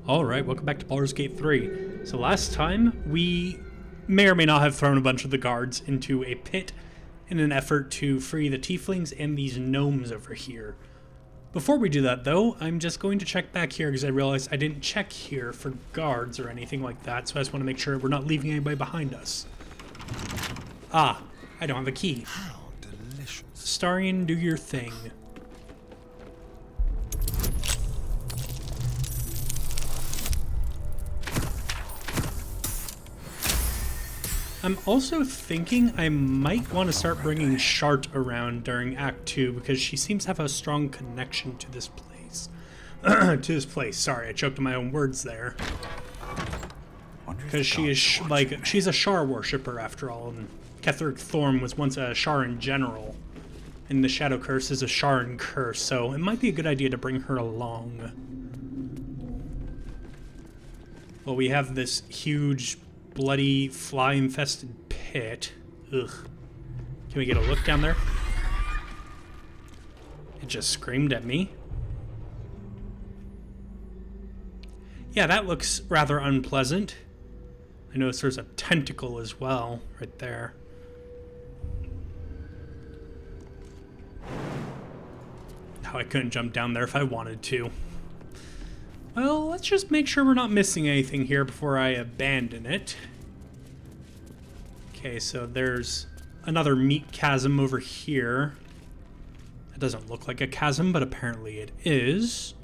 Alright, welcome back to Baldur's Gate 3. So last time, we may or may not have thrown a bunch of the guards into a pit in an effort to free the tieflings and these gnomes over here. Before we do that though, I'm just going to check back here because I realized I didn't check here for guards or anything like that, so I just want to make sure we're not leaving anybody behind us. Ah, I don't have a key. How delicious. Starian, do your thing. I'm also thinking I might want to start bringing Shart around during Act 2 because she seems to have a strong connection to this place. Sorry, I choked on my own words there. Because she is, she's a Shar worshipper after all, and Ketheric Thorm was once a Sharan general. And the Shadow Curse is a Sharan curse, so it might be a good idea to bring her along. Well, we have this huge bloody fly-infested pit. Ugh. Can we get a look down there? It just screamed at me. Yeah, that looks rather unpleasant. I notice there's a tentacle as well, right there. Oh, I couldn't jump down there if I wanted to. Well, let's just make sure we're not missing anything here before I abandon it. Okay, so there's another meat chasm over here. It doesn't look like a chasm, but apparently it is.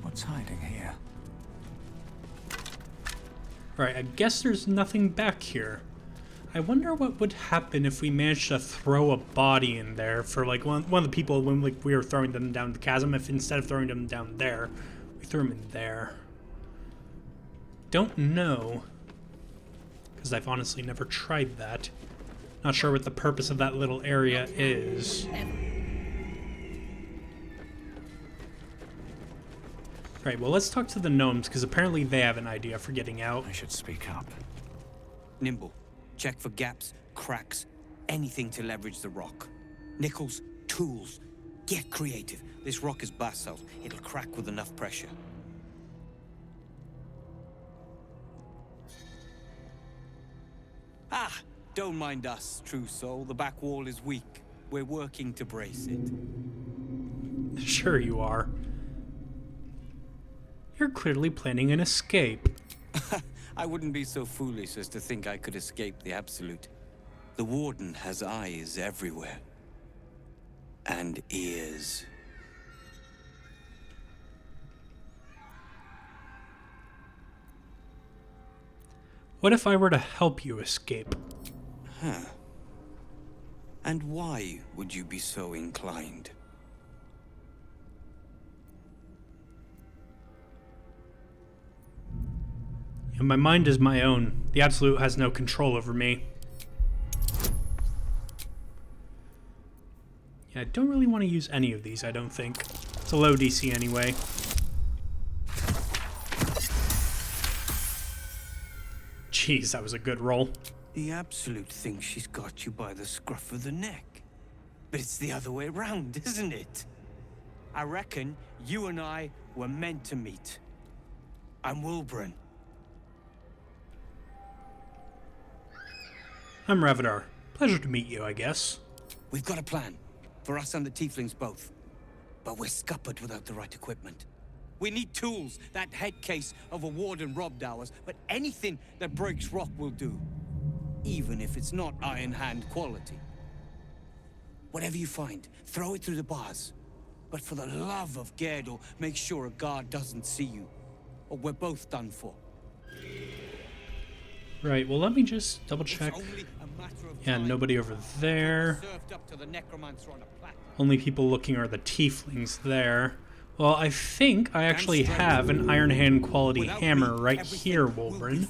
What's hiding here? Alright, I guess there's nothing back here. I wonder what would happen if we managed to throw a body in there for like one of the people when we were throwing them down the chasm, if instead of throwing them down there, we threw them in there. Don't know, because I've honestly never tried that. Not sure what the purpose of that little area is. Right, well let's talk to the gnomes, because apparently they have an idea for getting out. I should speak up. Nimble. Check for gaps, cracks, anything to leverage the rock. Nickels, tools. Get creative. This rock is basalt. It'll crack with enough pressure. Ah, don't mind us, true soul. The back wall is weak. We're working to brace it. Sure you are. You're clearly planning an escape. I wouldn't be so foolish as to think I could escape the Absolute. The Warden has eyes everywhere. And ears. What if I were to help you escape? Huh. And why would you be so inclined? And my mind is my own. The Absolute has no control over me. Yeah, I don't really want to use any of these, I don't think. It's a low DC anyway. Jeez, that was a good roll. The Absolute thinks she's got you by the scruff of the neck. But it's the other way around, isn't it? I reckon you and I were meant to meet. I'm Wilburn. I'm Ravadar. Pleasure to meet you, I guess. We've got a plan. For us and the tieflings both. But we're scuppered without the right equipment. We need tools. That head case of a warden robbed ours. But anything that breaks rock will do. Even if it's not Iron Hand quality. Whatever you find, throw it through the bars. But for the love of Gerdor, make sure a guard doesn't see you. Or we're both done for. Right, well let me just double check. Yeah, nobody over there. Only people looking are the tieflings there. Well, I think I actually have an Iron Hand quality hammer right here, Wolverine.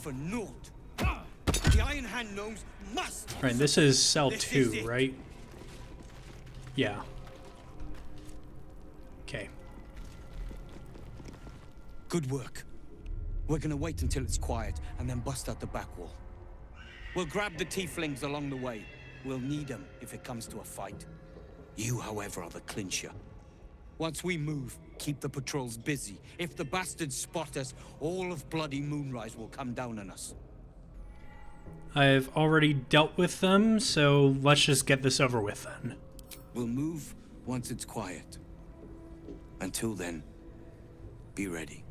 Right, this is cell 2, right? Yeah. Okay. Good work. We're gonna wait until it's quiet and then bust out the back wall. We'll grab the tieflings along the way. We'll need them if it comes to a fight. You, however, are the clincher. Once we move, keep the patrols busy. If the bastards spot us, all of bloody Moonrise will come down on us. I've already dealt with them, so let's just get this over with then. We'll move once it's quiet. Until then, be ready.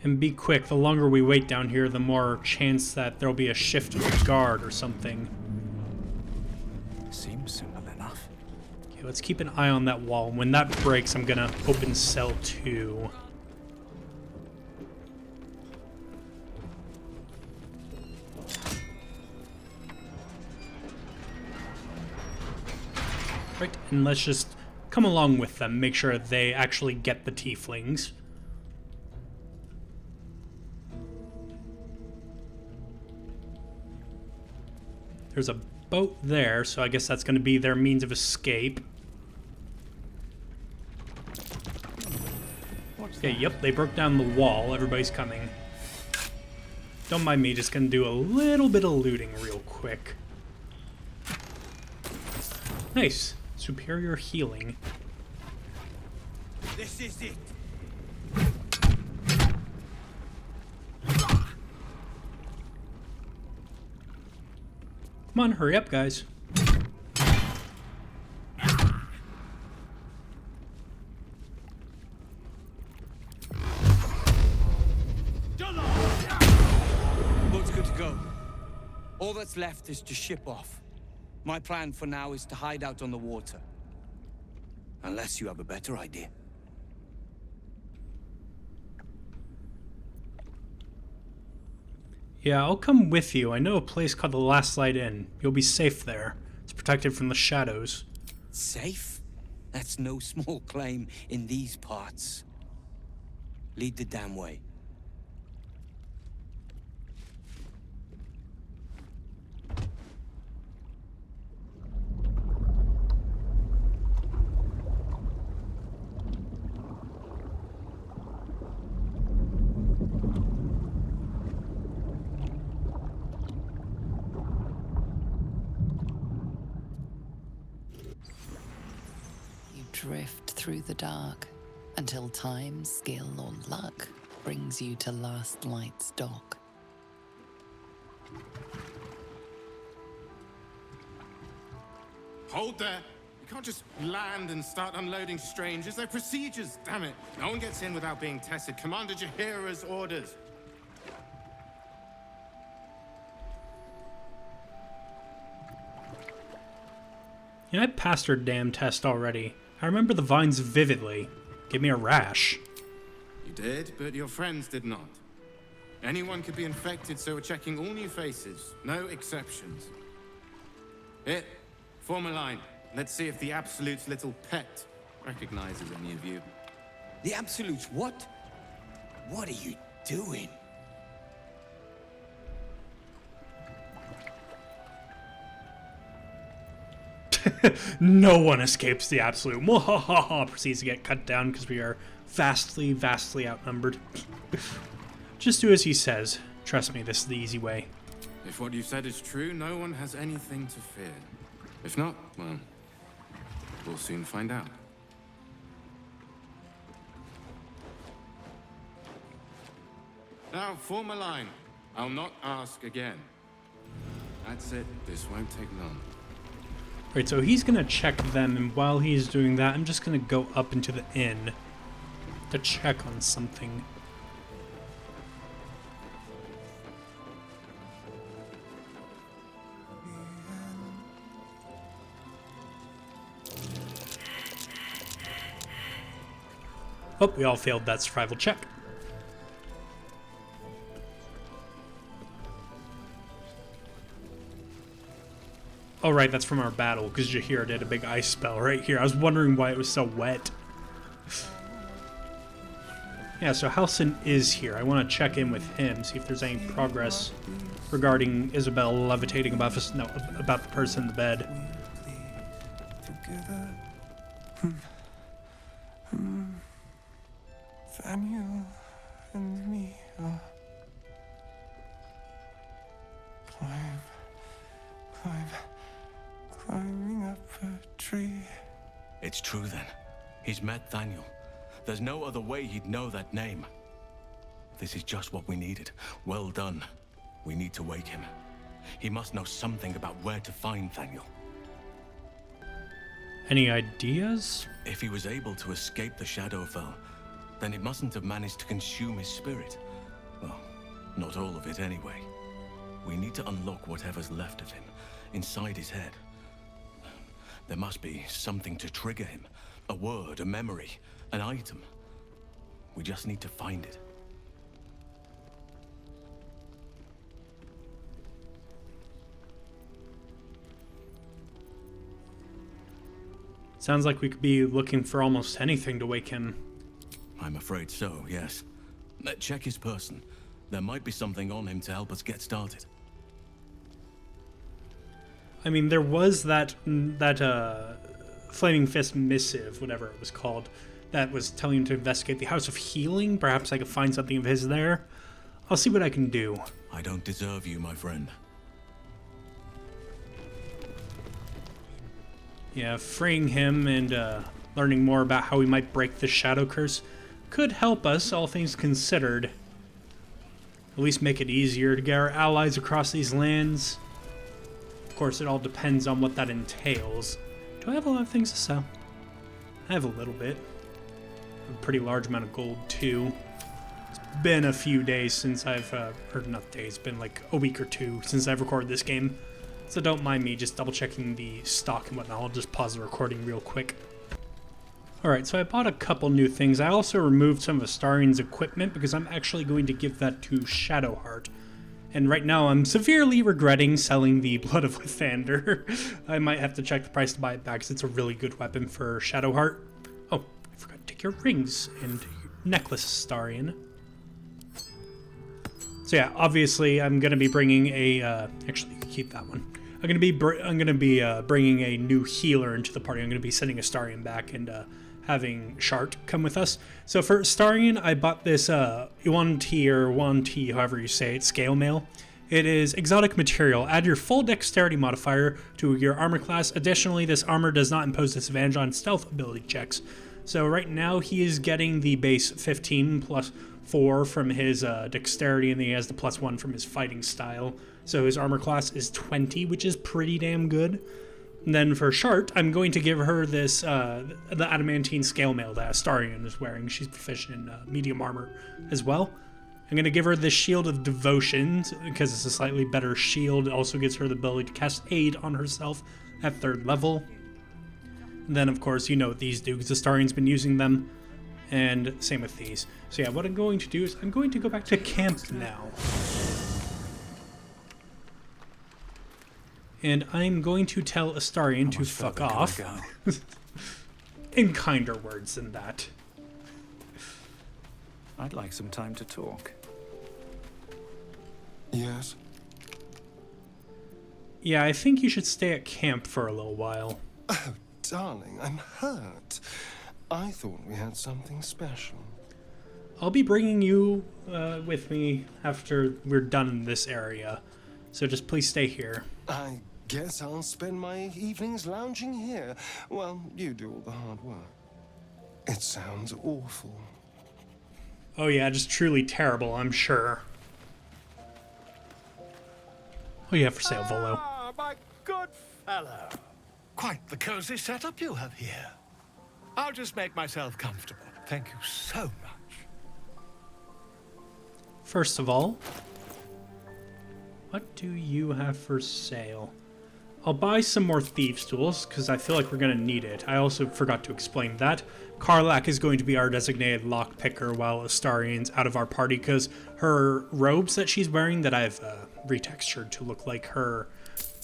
And be quick, the longer we wait down here, the more chance that there'll be a shift of the guard or something. Seems simple enough. Okay, let's keep an eye on that wall. When that breaks, I'm gonna open cell 2. Right, and let's just come along with them, make sure they actually get the tieflings. There's a boat there, so I guess that's going to be their means of escape. Okay, yep, they broke down the wall. Everybody's coming. Don't mind me, just going to do a little bit of looting real quick. Nice. Superior healing. This is it. Come on, hurry up, guys. Boat's good to go. All that's left is to ship off. My plan for now is to hide out on the water. Unless you have a better idea. Yeah, I'll come with you. I know a place called the Last Light Inn. You'll be safe there. It's protected from the shadows. Safe? That's no small claim in these parts. Lead the damn way. Drift through the dark until time, skill, or luck brings you to Last Light's dock. Hold there. You can't just land and start unloading strangers. They're procedures, damn it. No one gets in without being tested. Commander Jahira's orders. Yeah, I passed her damn test already. I remember the vines vividly. Gave me a rash. You did, but your friends did not. Anyone could be infected, so we're checking all new faces. No exceptions. Here, form a line. Let's see if the Absolute's little pet recognizes any of you. The Absolutes, what? What are you doing? No one escapes the Absolute. Mwahaha! Proceeds to get cut down because we are vastly, vastly outnumbered. Just do as he says. Trust me, this is the easy way. If what you said is true, no one has anything to fear. If not, well, we'll soon find out. Now, form a line. I'll not ask again. That's it. This won't take long. Right, so he's gonna check them, and while he's doing that, I'm just gonna go up into the inn to check on something. Oh, we all failed that survival check. Oh, right, that's from our battle, because Jahir did a big ice spell right here. I was wondering why it was so wet. Yeah, so Halsin is here. I want to check in with him, see if there's any progress regarding Isabel levitating above us. No, about the person in the bed. Together. Daniel and me are climbing up a tree It's true then. He's met Thaniel. There's no other way he'd know that name. This is just what we needed. Well done. We need to wake him. He must know something about where to find Thaniel. Any ideas? If he was able to escape the Shadowfell, then it mustn't have managed to consume his spirit. Well, not all of it anyway. We need to unlock whatever's left of him, inside his head. There must be something to trigger him. A word, a memory, an item. We just need to find it. Sounds like we could be looking for almost anything to wake him. I'm afraid so, yes. Check his person. There might be something on him to help us get started. I mean, there was that Flaming Fist missive, whatever it was called, that was telling him to investigate the House of Healing. Perhaps I could find something of his there. I'll see what I can do. I don't deserve you, my friend. Yeah, freeing him and learning more about how we might break the Shadow Curse could help us, all things considered. At least make it easier to get our allies across these lands. Of course, it all depends on what that entails. Do I have a lot of things to sell? I have a little bit. A pretty large amount of gold, too. It's been a few days since I've, or not days, been like a week or two since I've recorded this game. So don't mind me just double checking the stock and whatnot. I'll just pause the recording real quick. Alright, so I bought a couple new things. I also removed some of Astarian's equipment because I'm actually going to give that to Shadowheart. And right now I'm severely regretting selling the Blood of Lathander. I might have to check the price to buy it back because it's a really good weapon for Shadowheart. Oh, I forgot to take your rings and your necklace, Astarian. So yeah, obviously I'm going to be bringing a, actually keep that one. I'm going to be bringing a new healer into the party. I'm going to be sending Astarian back and having Shart come with us. So for Astarian, I bought this Yuan Ti or Yuan Ti, however you say it, scale mail. It is exotic material. Add your full dexterity modifier to your armor class. Additionally, this armor does not impose disadvantage on stealth ability checks. So right now he is getting the base 15 plus 4 from his dexterity, and then he has the plus 1 from his fighting style. So his armor class is 20, which is pretty damn good. And then for Shart, I'm going to give her this, the adamantine scale mail that Astarian is wearing. She's proficient in medium armor as well. I'm going to give her the Shield of Devotion, because it's a slightly better shield. It also gives her the ability to cast Aid on herself at 3rd level. And then, of course, you know what these do, because Astarian's been using them. And same with these. So yeah, what I'm going to do is I'm going to go back to camp now. And I'm going to tell Astarian to fuck off. In kinder words than that. I'd like some time to talk. Yes? Yeah, I think you should stay at camp for a little while. Oh, darling, I'm hurt. I thought we had something special. I'll be bringing you with me after we're done in this area. So just please stay here. I guess I'll spend my evenings lounging here while you do all the hard work. It sounds awful. Oh yeah, just truly terrible, I'm sure. Oh yeah, for sale, Volo. Ah, my good fellow. Quite the cozy setup you have here. I'll just make myself comfortable. Thank you so much. First of all, what do you have for sale? I'll buy some more thieves' tools, because I feel like we're going to need it. I also forgot to explain that. Karlak is going to be our designated lockpicker while Astarian's out of our party, because her robes that she's wearing that I've retextured to look like her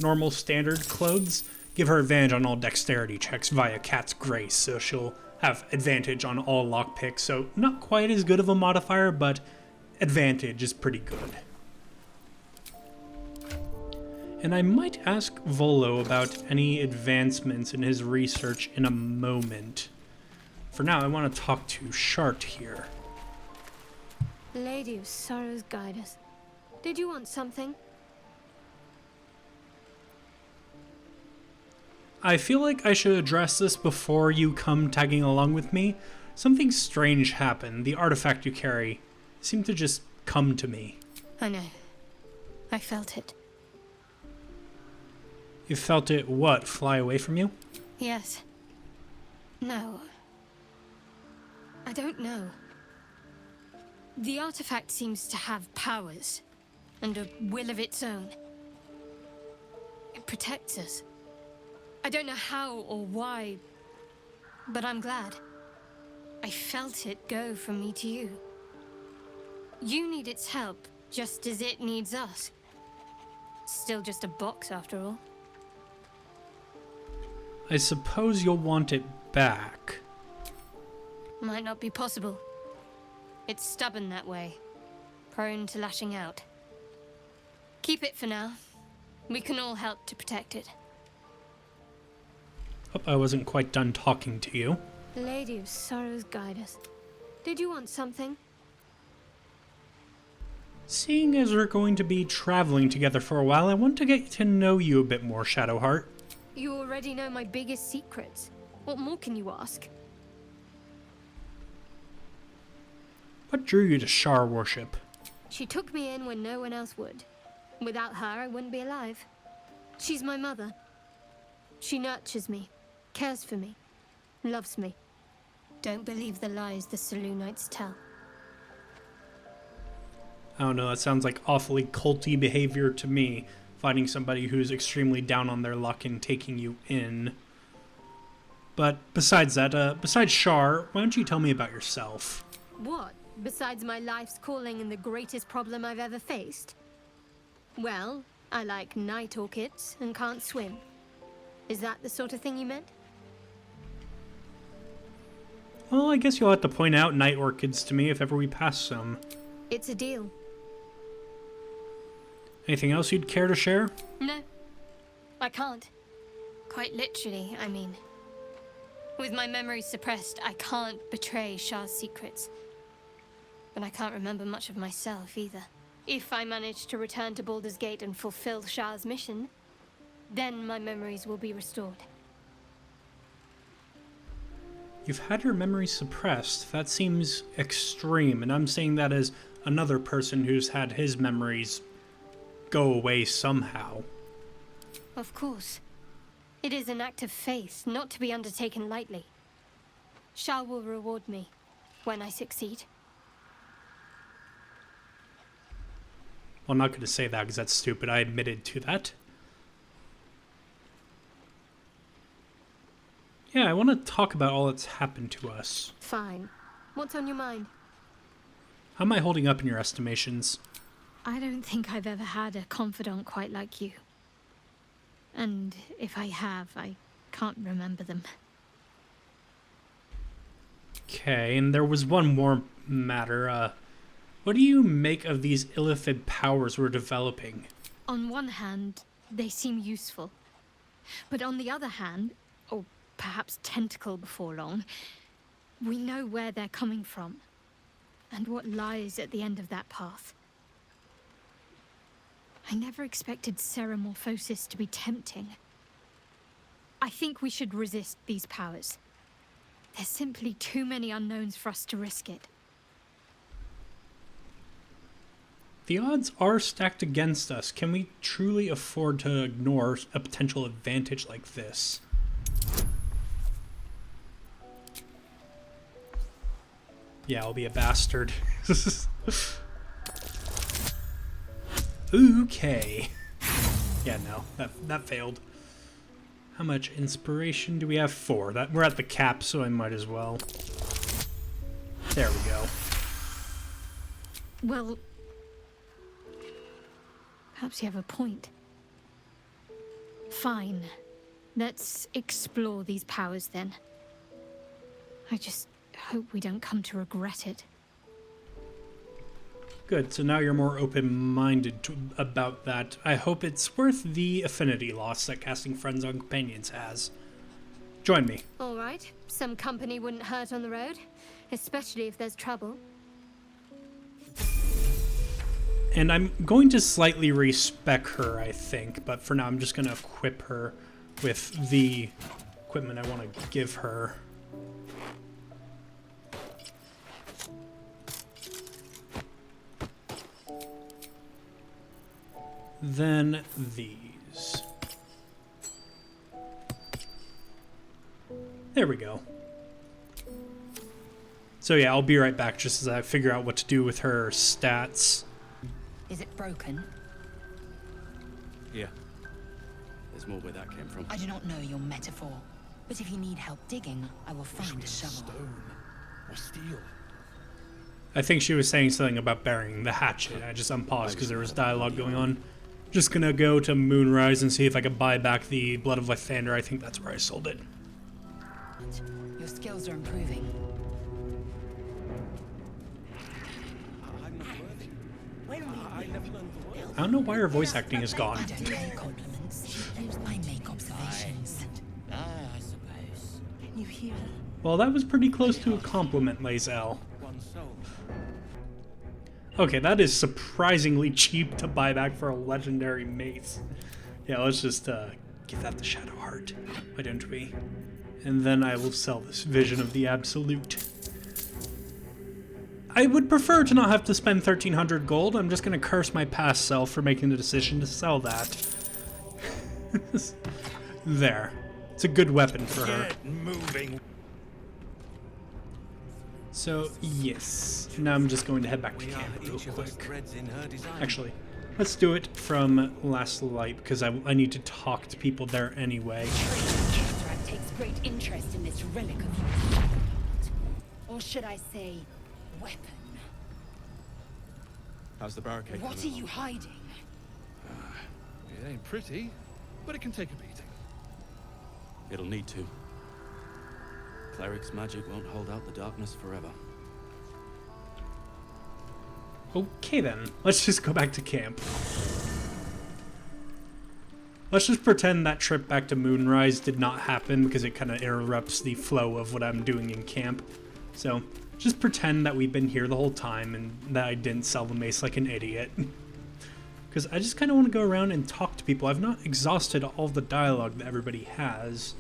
normal standard clothes give her advantage on all dexterity checks via Cat's Grace, so she'll have advantage on all lockpicks. So not quite as good of a modifier, but advantage is pretty good. And I might ask Volo about any advancements in his research in a moment. For now, I want to talk to Shart here. Lady of Sorrows, guide us. Did you want something? I feel like I should address this before you come tagging along with me. Something strange happened. The artifact you carry seemed to just come to me. I know. I felt it. You felt it, what, fly away from you? Yes. No. I don't know. The artifact seems to have powers and a will of its own. It protects us. I don't know how or why, but I'm glad. I felt it go from me to you. You need its help, just as it needs us. Still just a box, after all. I suppose you'll want it back. Might not be possible. It's stubborn that way, prone to lashing out. Keep it for now. We can all help to protect it. Hope I wasn't quite done talking to you. Lady of Sorrows, guide us. Did you want something? Seeing as we're going to be traveling together for a while, I want to get to know you a bit more, Shadowheart. You already know my biggest secrets. What more can you ask? What drew you to Shar worship? She took me in when no one else would. Without her, I wouldn't be alive. She's my mother. She nurtures me, cares for me, loves me. Don't believe the lies the Selûnites tell. I don't know, that sounds like awfully culty behavior to me, finding somebody who's extremely down on their luck and taking you in. But besides that, besides Shar, why don't you tell me about yourself? What? Besides my life's calling and the greatest problem I've ever faced? Well, I like night orchids and can't swim. Is that the sort of thing you meant? Well, I guess you'll have to point out night orchids to me if ever we pass some. It's a deal. Anything else you'd care to share? No, I can't. Quite literally, I mean. With my memory suppressed, I can't betray Shar's secrets. But I can't remember much of myself either. If I manage to return to Baldur's Gate and fulfill Shar's mission, then my memories will be restored. You've had your memory suppressed. That seems extreme, and I'm saying that as another person who's had his memories go away somehow. Of course. It is an act of faith, not to be undertaken lightly. Shar will reward me when I succeed. Well, I'm not going to say that because that's stupid. I admitted to that. Yeah, I want to talk about all that's happened to us. Fine. What's on your mind? How am I holding up in your estimations? I don't think I've ever had a confidant quite like you. And if I have, I can't remember them. Okay, and there was one more matter. What do you make of these illithid powers we're developing? On one hand, they seem useful. But on the other hand, or perhaps tentacle before long, we know where they're coming from. And what lies at the end of that path. I never expected ceramorphosis to be tempting. I think we should resist these powers. There's simply too many unknowns for us to risk it. The odds are stacked against us. Can we truly afford to ignore a potential advantage like this? Yeah, I'll be a bastard. Okay. Yeah, no, that failed. How much inspiration do we have? 4. We're at the cap, so I might as well. There we go. Well, perhaps you have a point. Fine. Let's explore these powers then. I just hope we don't come to regret it. Good, so now you're more open-minded about that. I hope it's worth the affinity loss that casting friends on companions has. Join me. All right. Some company wouldn't hurt on the road, especially if there's trouble. And I'm going to slightly respec her, I think, but for now I'm just going to equip her with the equipment I want to give her. Then these. There we go. So yeah, I'll be right back just as I figure out what to do with her stats. Is it broken? Yeah. There's more where that came from. I do not know your metaphor, but if you need help digging, I will find a shovel. Stone or steel. I think she was saying something about burying the hatchet. I just unpaused because there was dialogue going on. Just gonna go to Moonrise and see if I can buy back the Blood of Lythander. I think that's where I sold it. Your skills are improving. I don't know why her voice acting is gone. I don't pay compliments. I make observations. I suppose. You hear? Well, that was pretty close to a compliment, Lae'zel. Okay, that is surprisingly cheap to buy back for a legendary mace. Yeah, let's just give that the Shadow Heart. Why don't we? And then I will sell this Vision of the Absolute. I would prefer to not have to spend 1,300 gold. I'm just going to curse my past self for making the decision to sell that. There. It's a good weapon for her. Get moving. So, yes. Now I'm just going to head back to camp real quick. Actually, let's do it from Last Light, because I need to talk to people there anyway. Catherine takes great interest in this relic of yours. Or should I say, weapon. How's the barricade? What are you hiding? It ain't pretty, but it can take a beating. It'll need to. Cleric's magic won't hold out the darkness forever. Okay then, let's just go back to camp. Let's just pretend that trip back to Moonrise did not happen because it kind of interrupts the flow of what I'm doing in camp. So, just pretend that we've been here the whole time and that I didn't sell the mace like an idiot. Because I just kind of want to go around and talk to people. I've not exhausted all the dialogue that everybody has.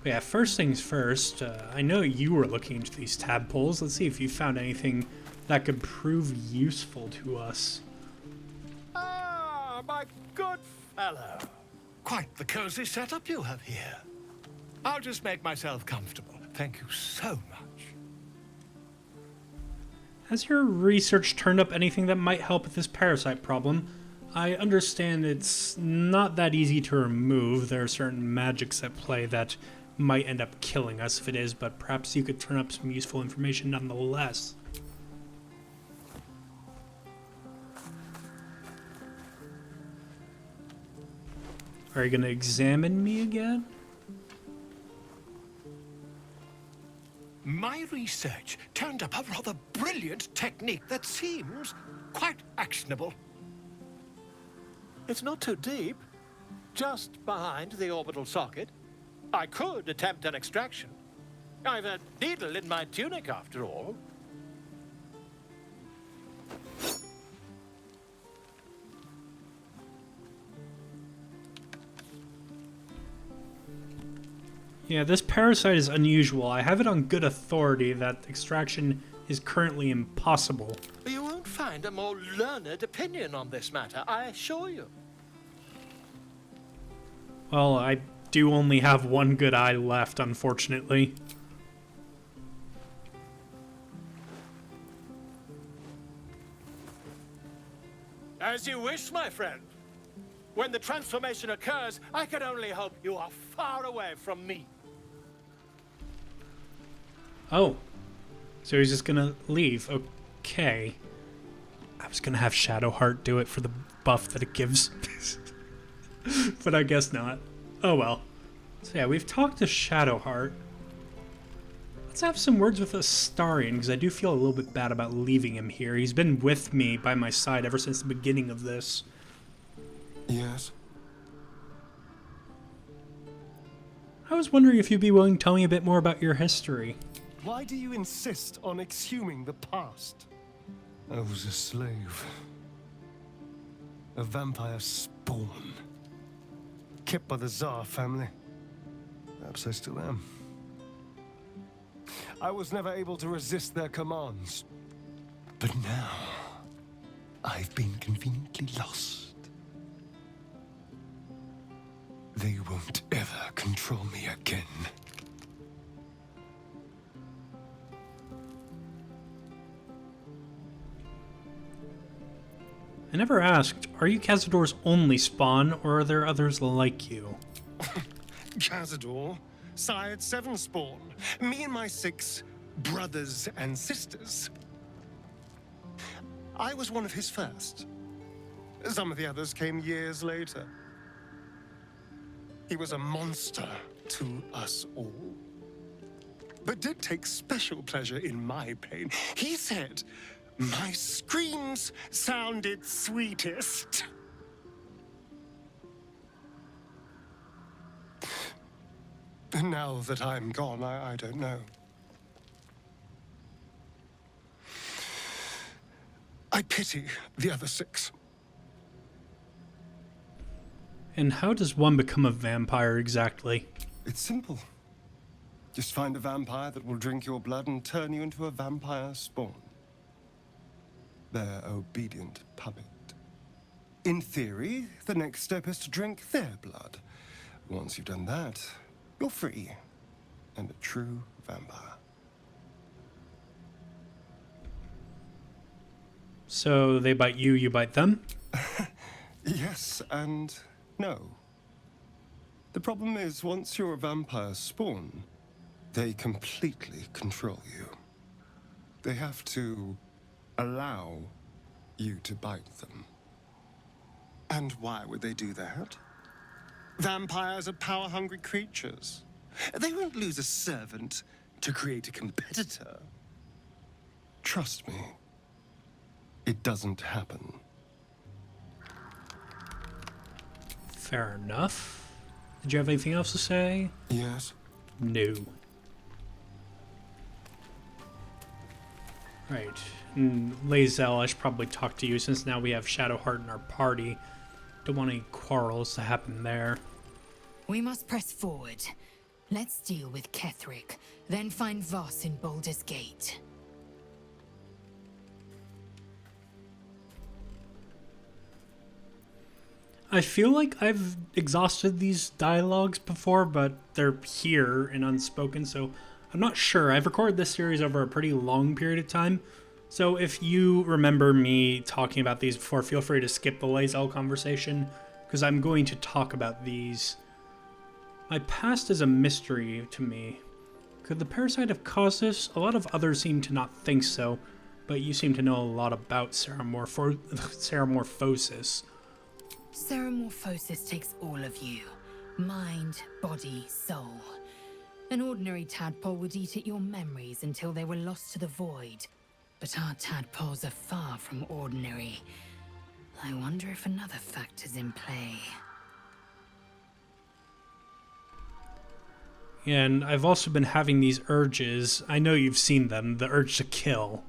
But yeah, first things first, I know you were looking into these tadpoles. Let's see if you found anything that could prove useful to us. Ah, my good fellow. Quite the cozy setup you have here. I'll just make myself comfortable. Thank you so much. Has your research turned up anything that might help with this parasite problem? I understand it's not that easy to remove. There are certain magics at play that might end up killing us if it is, but perhaps you could turn up some useful information nonetheless. Are you going to examine me again? My research turned up a rather brilliant technique that seems quite actionable. It's not too deep, just behind the orbital socket. I could attempt an extraction. I've a needle in my tunic, after all. Yeah, this parasite is unusual. I have it on good authority that extraction is currently impossible. You won't find a more learned opinion on this matter, I assure you. Well, I do only have one good eye left, unfortunately. As you wish, my friend. When the transformation occurs, I can only hope you are far away from me. Oh. So he's just gonna leave. Okay. I was gonna have Shadowheart do it for the buff that it gives. But I guess not. Oh well. So yeah, we've talked to Shadowheart. Let's have some words with Astarion, because I do feel a little bit bad about leaving him here. He's been with me by my side ever since the beginning of this. Yes? I was wondering if you'd be willing to tell me a bit more about your history. Why do you insist on exhuming the past? I was a slave. A vampire spawn. kept by the Tsar family. Perhaps I still am. I was never able to resist their commands. But now, I've been conveniently lost. They won't ever control me again. I never asked, are you Cazador's only spawn, or are there others like you? Cazador sired 7 spawn. Me and my 6 brothers and sisters. I was one of his first. Some of the others came years later. He was a monster to us all, but did take special pleasure in my pain. He said my screams sounded sweetest. And now that I'm gone, I don't know. I pity the other 6. And how does one become a vampire exactly? It's simple. Just find a vampire that will drink your blood and turn you into a vampire spawn. Their obedient puppet. In theory, the next step is to drink their blood. Once you've done that, you're free and a true vampire. So they bite you, you bite them? Yes and no. The problem is, once you're a vampire spawn, they completely control you. They have to allow you to bite them. And why would they do that? Vampires are power-hungry creatures. They won't lose a servant to create a competitor. Trust me, it doesn't happen. Fair enough. Did you have anything else to say? Yes. No. Right. Lae'zel, I should probably talk to you since now we have Shadowheart in our party. Don't want any quarrels to happen there. We must press forward. Let's deal with Ketheric, then find Voss in Baldur's Gate. I feel like I've exhausted these dialogues before, but they're here and unspoken, so I'm not sure. I've recorded this series over a pretty long period of time, so if you remember me talking about these before, feel free to skip the Lae'zel conversation, because I'm going to talk about these. My past is a mystery to me. Could the parasite have caused this? A lot of others seem to not think so, but you seem to know a lot about Ceramorphosis. Ceramorphosis takes all of you. Mind, body, soul. An ordinary tadpole would eat at your memories until they were lost to the void. But our tadpoles are far from ordinary. I wonder if another factor's in play. And I've also been having these urges. I know you've seen them. The urge to kill.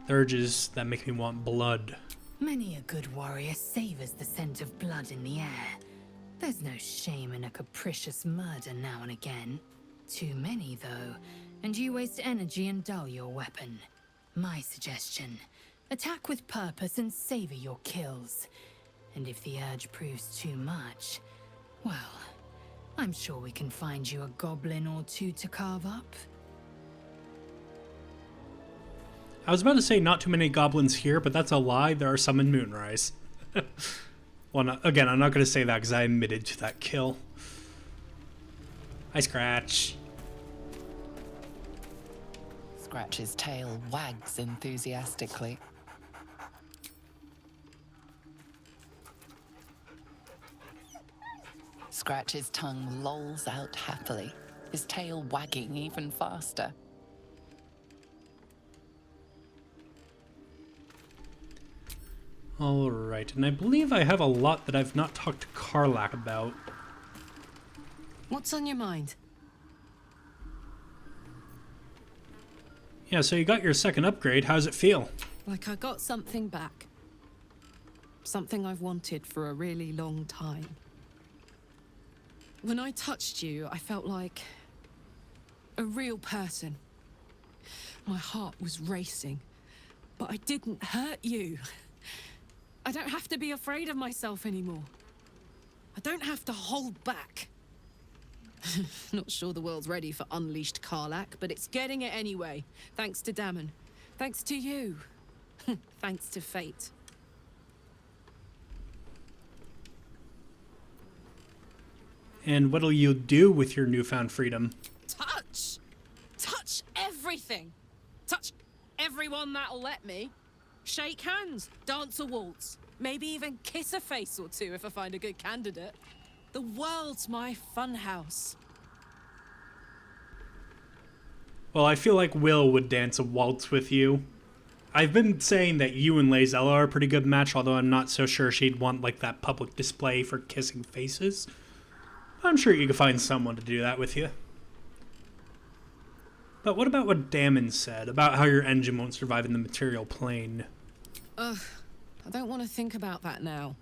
The urges that make me want blood. Many a good warrior savors the scent of blood in the air. There's no shame in a capricious murder now and again. Too many, though, and you waste energy and dull your weapon. My suggestion: attack with purpose and savor your kills. And if the urge proves too much, well, I'm sure we can find you a goblin or two to carve up. I was about to say not too many goblins here, but that's a lie. There are some in Moonrise. Well, again, I'm not going to say that because I admitted to that kill. Hi, Scratch. Scratch's tail wags enthusiastically. Scratch's tongue lolls out happily, his tail wagging even faster. Alright, and I believe I have a lot that I've not talked to Karlach about. What's on your mind? Yeah, so you got your second upgrade. How's it feel? Like I got something back. Something I've wanted for a really long time. When I touched you, I felt like a real person. My heart was racing, but I didn't hurt you. I don't have to be afraid of myself anymore. I don't have to hold back. Not sure the world's ready for unleashed Karlach, but it's getting it anyway. Thanks to Dammon. Thanks to you. Thanks to fate. And what'll you do with your newfound freedom? Touch! Touch everything! Touch everyone that'll let me. Shake hands, dance a waltz, maybe even kiss a face or two if I find a good candidate. The world's my funhouse. Well, I feel like Will would dance a waltz with you. I've been saying that you and Lazella are a pretty good match, although I'm not so sure she'd want like that public display for kissing faces. I'm sure you could find someone to do that with you. But what about what Dammon said about how your engine won't survive in the material plane? Ugh, I don't want to think about that now.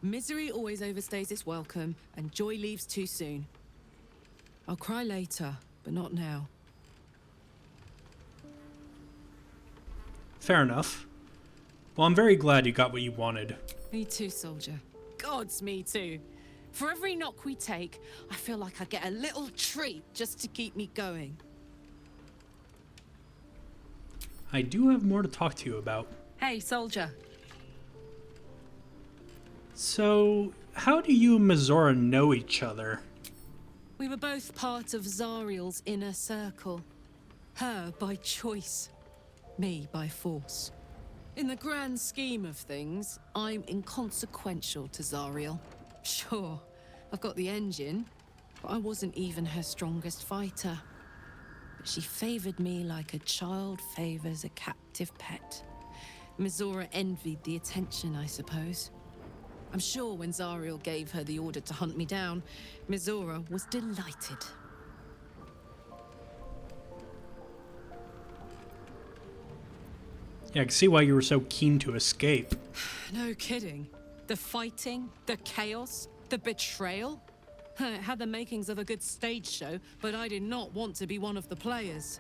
Misery always overstays its welcome, and joy leaves too soon. I'll cry later, but not now. Fair enough. Well, I'm very glad you got what you wanted. Me too, soldier. Gods, me too. For every knock we take, I feel like I get a little treat just to keep me going. I do have more to talk to you about. Hey, soldier. So, how do you and Mizora know each other? We were both part of Zariel's inner circle. Her by choice, me by force. In the grand scheme of things, I'm inconsequential to Zariel. Sure, I've got the engine, but I wasn't even her strongest fighter. But she favored me like a child favors a captive pet. Mizora envied the attention, I suppose. I'm sure when Zariel gave her the order to hunt me down, Mizora was delighted. Yeah, I can see why you were so keen to escape. No kidding. The fighting, the chaos, the betrayal. It had the makings of a good stage show, but I did not want to be one of the players.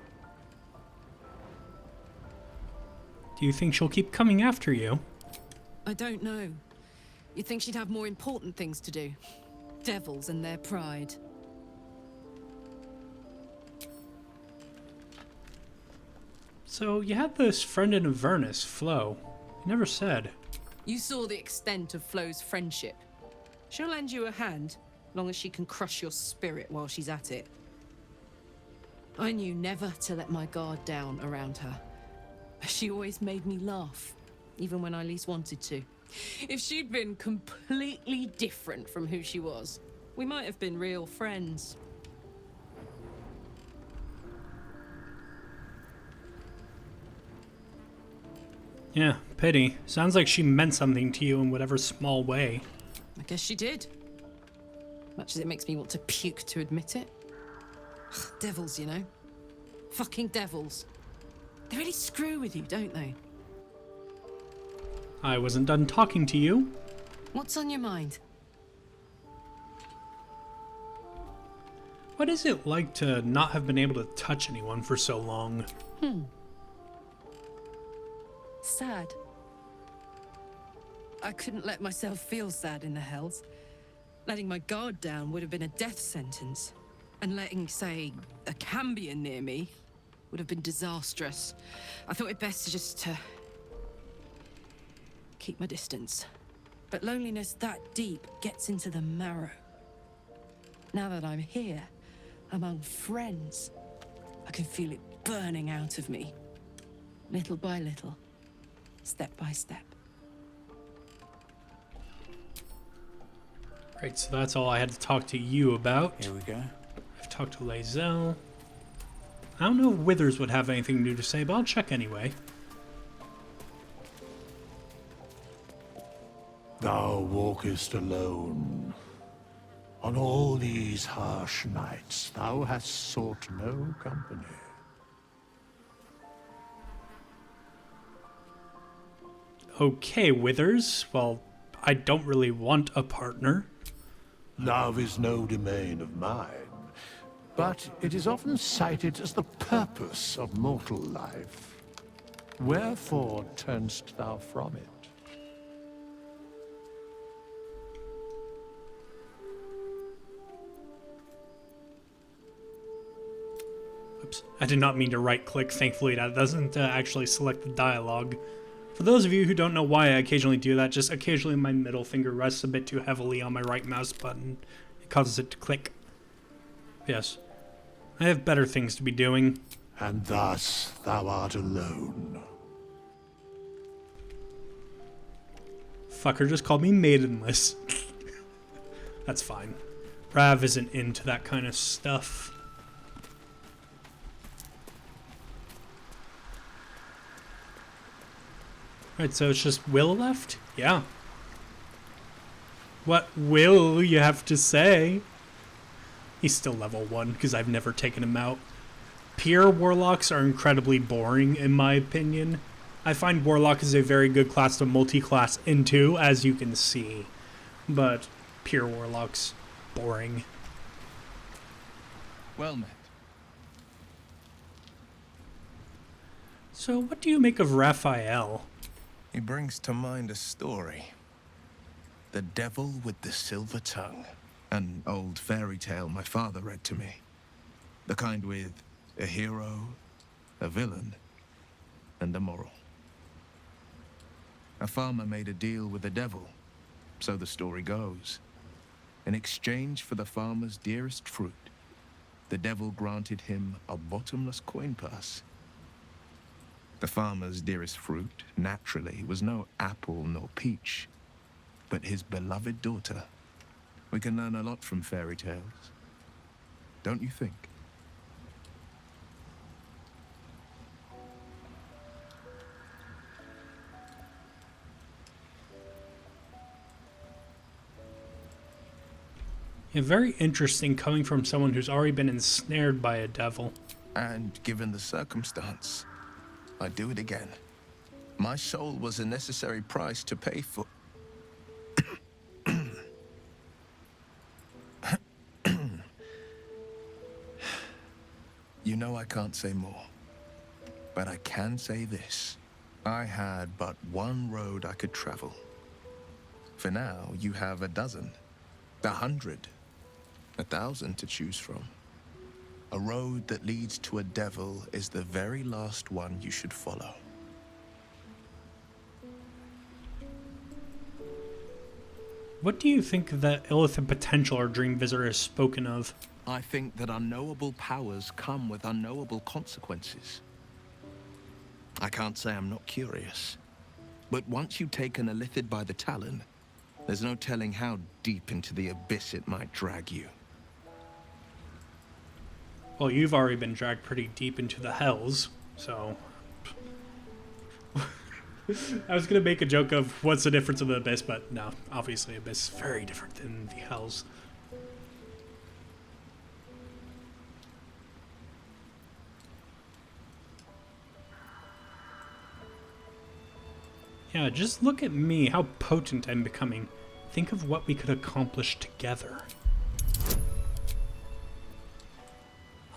Do you think she'll keep coming after you? I don't know. You'd think she'd have more important things to do. Devils and their pride. So, you had this friend in Avernus, Flo. You never said. You saw the extent of Flo's friendship. She'll lend you a hand, long as she can crush your spirit while she's at it. I knew never to let my guard down around her. She always made me laugh, even when I least wanted to. If she'd been completely different from who she was, we might have been real friends. Yeah, pity. Sounds like she meant something to you in whatever small way. I guess she did. Much as it makes me want to puke to admit it. Devils, you know. Fucking devils. They really screw with you, don't they? I wasn't done talking to you. What's on your mind? What is it like to not have been able to touch anyone for so long? Sad. I couldn't let myself feel sad in the Hells. Letting my guard down would have been a death sentence. And letting, say, a Cambion near me would have been disastrous. I thought it best to just keep my distance. But loneliness that deep gets into the marrow. Now that I'm here, among friends, I can feel it burning out of me. Little by little, step by step. Right, so that's all I had to talk to you about. Here we go. I've talked to Lae'zel. I don't know if Withers would have anything new to say, but I'll check anyway. Thou walkest alone. On all these harsh nights, thou hast sought no company. Okay, Withers. Well, I don't really want a partner. Love is no domain of mine, but it is often cited as the purpose of mortal life. Wherefore turnst thou from it? Oops. I did not mean to right-click. Thankfully, that doesn't actually select the dialogue. For those of you who don't know why I occasionally do that, just occasionally my middle finger rests a bit too heavily on my right mouse button. It causes it to click. Yes. I have better things to be doing. And thus thou art alone. Fucker just called me maidenless. That's fine. Rav isn't into that kind of stuff. Right, so it's just Will left? Yeah. What will you have to say? He's still level 1, because I've never taken him out. Pure Warlocks are incredibly boring, in my opinion. I find Warlock is a very good class to multi-class into, as you can see. But Pure Warlock's boring. Well met. So what do you make of Raphael? He brings to mind a story. The Devil with the Silver Tongue. An old fairy tale my father read to me. The kind with a hero, a villain, and a moral. A farmer made a deal with the devil, so the story goes. In exchange for the farmer's dearest fruit, the devil granted him a bottomless coin purse. The farmer's dearest fruit, naturally, was no apple nor peach, but his beloved daughter. We can learn a lot from fairy tales, don't you think? Yeah, very interesting coming from someone who's already been ensnared by a devil. And given the circumstance, I'd do it again. My soul was a necessary price to pay for... You know I can't say more, but I can say this. I had but one road I could travel. For now, you have a dozen, 100, 1,000 to choose from. A road that leads to a devil is the very last one you should follow. What do you think the illicit potential our dream visitor has spoken of? I think that unknowable powers come with unknowable consequences. I can't say I'm not curious, but once you've taken a Illithid by the talon, there's no telling how deep into the abyss it might drag you. Well, you've already been dragged pretty deep into the hells, so... I was going to make a joke of what's the difference of the abyss, but no, obviously abyss is very different than the hells. Yeah, just look at me, how potent I'm becoming. Think of what we could accomplish together.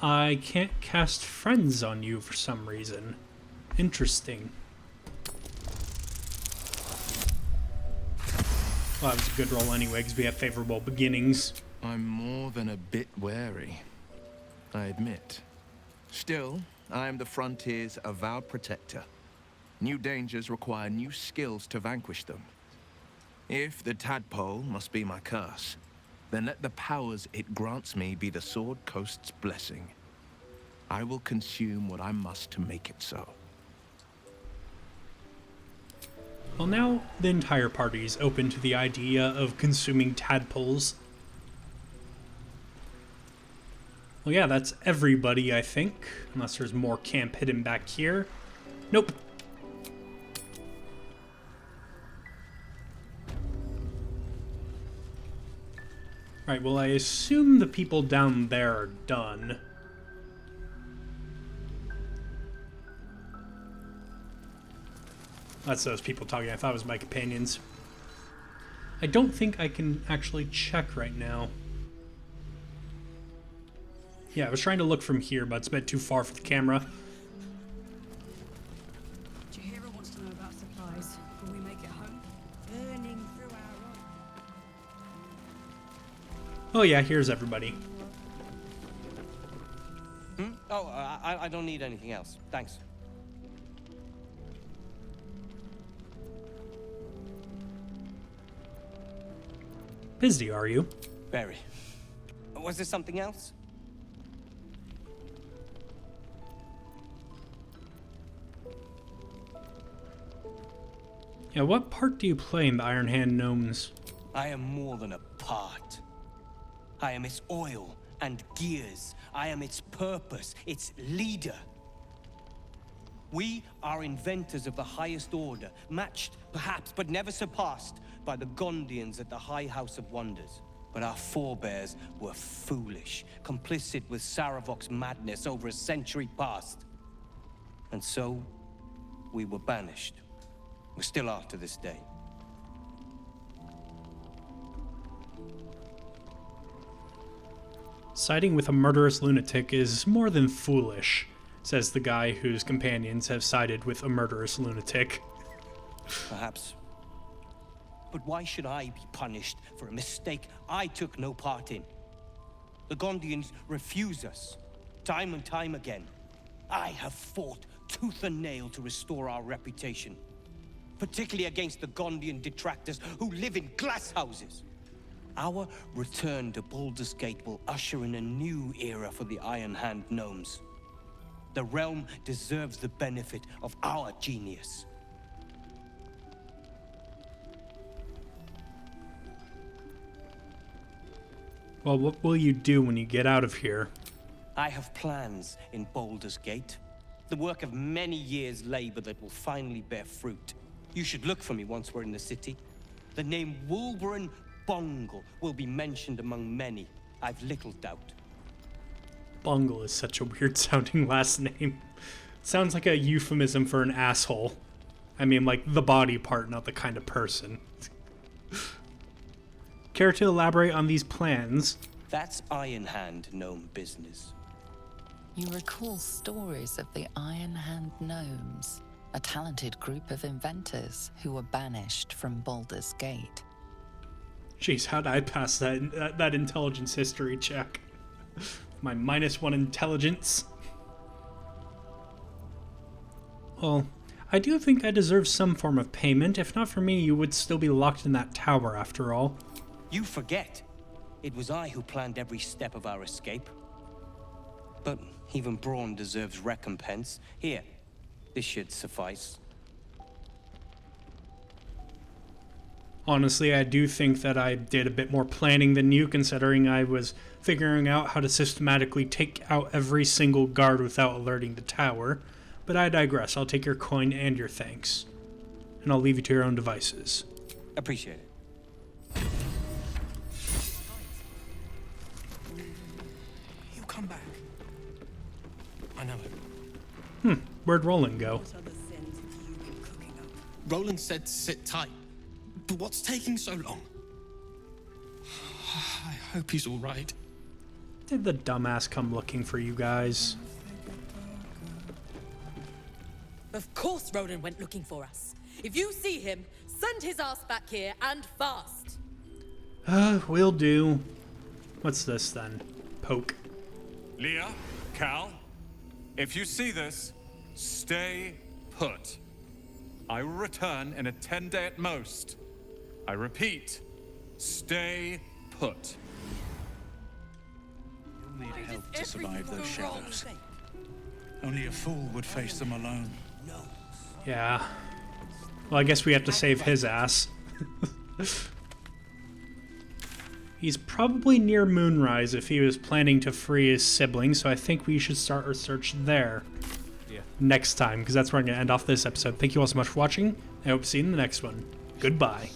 I can't cast friends on you for some reason. Interesting. Well, that was a good roll anyway, because we have favorable beginnings. I'm more than a bit wary, I admit. Still, I am the frontier's avowed protector. New dangers require new skills to vanquish them. If the tadpole must be my curse, then let the powers it grants me be the Sword Coast's blessing. I will consume what I must to make it so. Well, now the entire party is open to the idea of consuming tadpoles. Well, yeah, that's everybody, I think. Unless there's more camp hidden back here. Nope. Alright, well, I assume the people down there are done. That's those people talking. I thought it was my companions. I don't think I can actually check right now. Yeah, I was trying to look from here, but it's a bit too far for the camera. Jahira wants to know about supplies. Will we make it home? Burning through our Oh yeah, here's everybody. Oh, I don't need anything else. Thanks. Busy, are you? Very. Was there something else? Yeah, what part do you play in the Iron Hand Gnomes? I am more than a part. I am its oil and gears. I am its purpose, its leader. We are inventors of the highest order, matched, perhaps, but never surpassed by the Gondians at the High House of Wonders. But our forebears were foolish, complicit with Saravok's madness over a century past. And so, we were banished. We still are to this day. Siding with a murderous lunatic is more than foolish, says the guy whose companions have sided with a murderous lunatic. Perhaps. But why should I be punished for a mistake I took no part in? The Gondians refuse us, time and time again. I have fought tooth and nail to restore our reputation, particularly against the Gondian detractors who live in glass houses. Our return to Baldur's Gate will usher in a new era for the Iron Hand Gnomes. The realm deserves the benefit of our genius. Well, what will you do when you get out of here? I have plans in Baldur's Gate. The work of many years' labor that will finally bear fruit. You should look for me once we're in the city. The name Wolverine Bongle will be mentioned among many, I've little doubt. Bungle is such a weird sounding last name. Sounds like a euphemism for an asshole. I mean, like the body part, not the kind of person. Care to elaborate on these plans? That's Iron Hand gnome business. You recall stories of the Iron Hand Gnomes, a talented group of inventors who were banished from Baldur's Gate. Jeez, how'd I pass that intelligence history check? My -1 intelligence. Well, I do think I deserve some form of payment. If not for me, you would still be locked in that tower after all. You forget. It was I who planned every step of our escape. But even Braun deserves recompense. Here, this should suffice. Honestly, I do think that I did a bit more planning than you, considering I was figuring out how to systematically take out every single guard without alerting the tower. But I digress. I'll take your coin and your thanks. And I'll leave you to your own devices. Appreciate it. You come back. I know it. Where'd Roland go? Roland said sit tight. But what's taking so long? I hope he's all right. Did the dumbass come looking for you guys? Of course Roland went looking for us. If you see him, send his ass back here, and fast. Will do. What's this then? Poke. Leah, Cal, if you see this, stay put. I will return in a 10-day at most. I repeat, stay put. You'll need help to survive those shadows. Only a fool would face them alone. Yeah. Well, I guess we have to save his ass. He's probably near Moonrise if he was planning to free his siblings, so I think we should start our search there next time, because that's where I'm going to end off this episode. Thank you all so much for watching. I hope to see you in the next one. Goodbye.